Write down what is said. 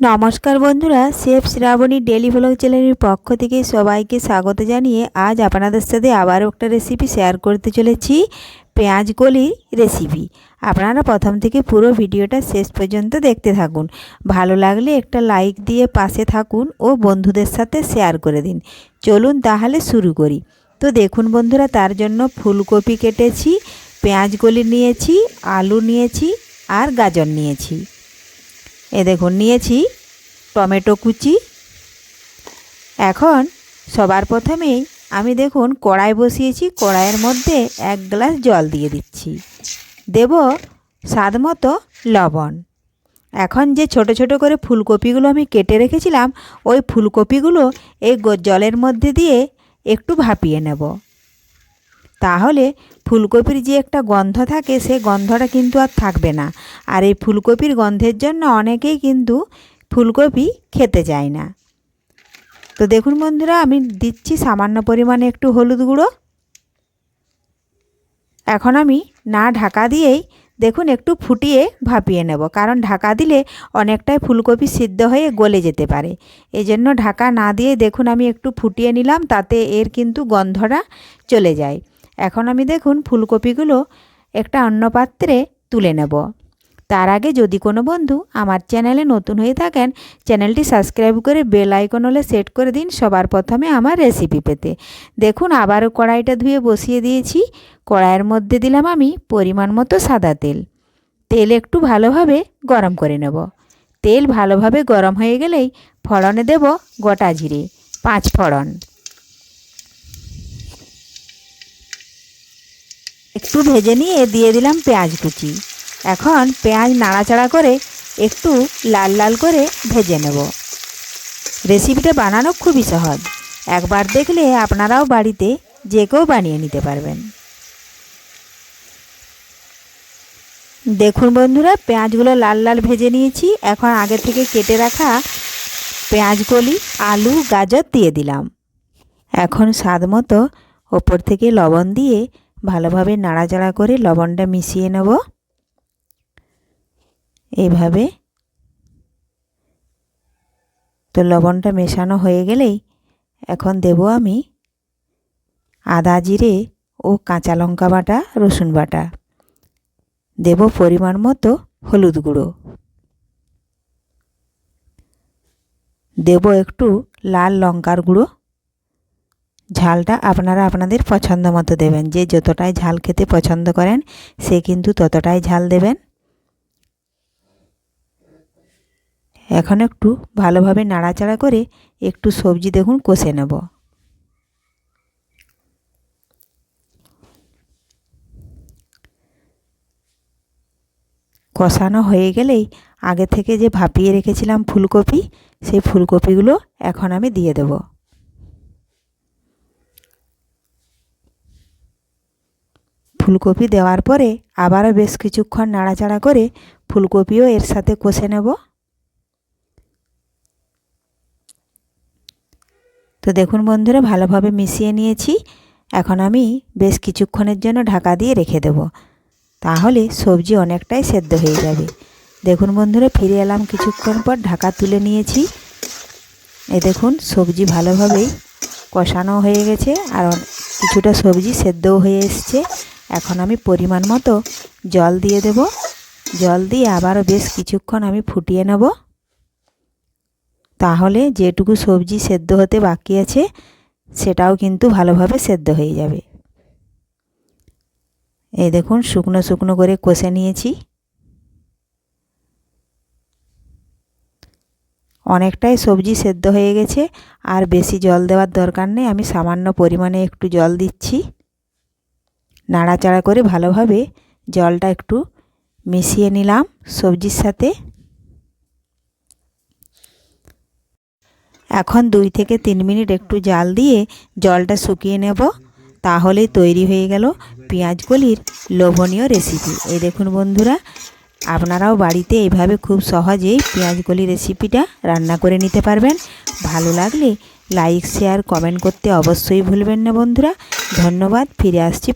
নমস্কার বন্ধুরা, chef Shrabani daily vlog চ্যানেলের পক্ষ থেকে সবাইকে স্বাগত জানিয়ে আজ আপনাদের সাথে আবারও একটা রেসিপি শেয়ার করতে চলেছি, পেঁয়াজ কলির রেসিপি। আপনারা প্রথম থেকে পুরো ভিডিওটা শেষ পর্যন্ত দেখতে থাকুন। ভালো লাগলে একটা লাইক দিয়ে পাশে থাকুন ও বন্ধুদের সাথে শেয়ার করে দিন। চলুন তাহলে শুরু করি। তো দেখুন বন্ধুরা, তার জন্য ফুলকপি কেটেছি, পেঁয়াজ কলি নিয়েছি, আলু নিয়েছি আর গাজর নিয়েছি। এ দেখুন নিয়েছি টমেটো কুচি। এখন সবার প্রথমেই আমি দেখুন কড়াই বসিয়েছি, কড়াইয়ের মধ্যে 1 গ্লাস জল দিয়ে দিচ্ছি। দেব স্বাদ মতো লবণ। এখন যে ছোট ছোট করে ফুলকপিগুলো আমি কেটে রেখেছিলাম, ওই ফুলকপিগুলো এই জলের মধ্যে দিয়ে একটু ভাপিয়ে নেব। তাহলে ফুলকপির যে একটা গন্ধ থাকে, সেই গন্ধটা কিন্তু আর থাকবে না। আর এই ফুলকপির গন্ধের জন্য অনেকেই কিন্তু ফুলকপি খেতে চায় না। তো দেখুন বন্ধুরা, আমি দিচ্ছি সামান্য পরিমাণে একটু হলুদ গুঁড়ো। এখন আমি না ঢাকা দিয়েই দেখুন একটু ফুটিয়ে ভাপিয়ে নেব, কারণ ঢাকা দিলে অনেকটাই ফুলকপি সিদ্ধ হয়ে গলে যেতে পারে। এজন্য ঢাকা না দিয়ে দেখুন আমি একটু ফুটিয়ে নিলাম, তাতে এর কিন্তু গন্ধটা চলে যায়। এখন আমি দেখুন ফুলকপিগুলো একটা অন্য পাত্রে তুলে নেব। তার আগে যদি কোনো বন্ধু আমার চ্যানেলে নতুন হয়ে থাকেন, চ্যানেলটি সাবস্ক্রাইব করে বেল আইকন হলে সেট করে দিন সবার প্রথমে আমার রেসিপি পেতে। দেখুন আবারও কড়াইটা ধুয়ে বসিয়ে দিয়েছি। কড়াইয়ের মধ্যে দিলাম আমি পরিমাণ মতো সাদা তেল। তেল একটু ভালোভাবে গরম করে নেব। তেল ভালোভাবে গরম হয়ে গেলেই ফোড়নে দেব গোটা জিরে 5 ফোড়ন। একটু ভেজে নিয়ে দিয়ে দিলাম পেঁয়াজ কুচি। এখন পেঁয়াজ নাড়াচাড়া করে একটু লাল লাল করে ভেজে নেব। রেসিপিটা বানানো খুবই সহজ, একবার দেখলে আপনারাও বাড়িতে যে কেউ বানিয়ে নিতে পারবেন। দেখুন বন্ধুরা, পেঁয়াজগুলো লাল লাল ভেজে নিয়েছি। এখন আগে থেকে কেটে রাখা পেঁয়াজ কলি, আলু, গাজর দিয়ে দিলাম। এখন স্বাদ মতো ওপর থেকে লবণ দিয়ে ভালোভাবে নাড়াচাড়া করে লবণটা মিশিয়ে নেব। এইভাবে তো লবণটা মেশানো হয়ে গেলেই এখন দেব আমি আদা, জিরে ও কাঁচা লঙ্কা বাটা, রসুন বাটা। দেব পরিমাণ মতো হলুদ গুঁড়ো। দেব একটু লাল লঙ্কার গুঁড়ো। ঝালটা আপনারা আপনাদের পছন্দ মতো দেবেন। যে যতটাই ঝাল খেতে পছন্দ করেন সে কিন্তু ততটাই ঝাল দেবেন। এখন একটু ভালোভাবে নাড়াচাড়া করে একটু সবজি দেখুন কষে নেব। কষানো হয়ে গেলেই আগে থেকে যে ভাপিয়ে রেখেছিলাম ফুলকপি, সেই ফুলকপিগুলো এখন আমি দিয়ে দেব। ফুলকপি দেওয়ার পরে আবারও বেশ কিছুক্ষণ নাড়াচাড়া করে ফুলকপিও এর সাথে কষে নেব। তো দেখুন বন্ধুরা, ভালোভাবে মিশিয়ে নিয়েছি। এখন আমি বেশ কিছুক্ষণের জন্য ঢাকা দিয়ে রেখে দেব, তাহলে সবজি অনেকটাই সেদ্ধ হয়ে যাবে। দেখুন বন্ধুরা, ফিরে এলাম কিছুক্ষণ পর, ঢাকা তুলে নিয়েছি। এ দেখুন সবজি ভালোভাবেই কষানো হয়ে গেছে আর কিছুটা সবজি সেদ্ধও হয়ে এসছে। এখন আমি পরিমাণ মতো জল দিয়ে দেব। জল দিয়ে আবারও বেশ কিছুক্ষণ আমি ফুটিয়ে নেব, তাহলে যেটুকু সবজি সেদ্ধ হতে বাকি আছে সেটাও কিন্তু ভালোভাবে সেদ্ধ হয়ে যাবে। এই দেখুন শুকনো শুকনো করে কষে নিয়েছি। অনেকটাই সবজি সেদ্ধ হয়ে গেছে, আর বেশি জল দেওয়ার দরকার নেই। আমি সামান্য পরিমাণে একটু জল দিচ্ছি। নাড়াচাড়া করে ভালোভাবে জলটা একটু মিশিয়ে নিলাম সবজির সাথে। এখন 2 থেকে 3 মিনিট একটু জাল দিয়ে জলটা শুকিয়ে নেব, তাহলেই তৈরি হয়ে গেল পেঁয়াজ কলির লোভনীয় রেসিপি। এই দেখুন বন্ধুরা, আপনারাও বাড়িতে এইভাবে খুব সহজেই পেঁয়াজ কলি রেসিপিটা রান্না করে নিতে পারবেন। ভালো লাগলে লাইক, শেয়ার, কমেন্ট করতে অবশ্যই ভুলবেন না বন্ধুরা। ধন্যবাদ। ফিরে আসছি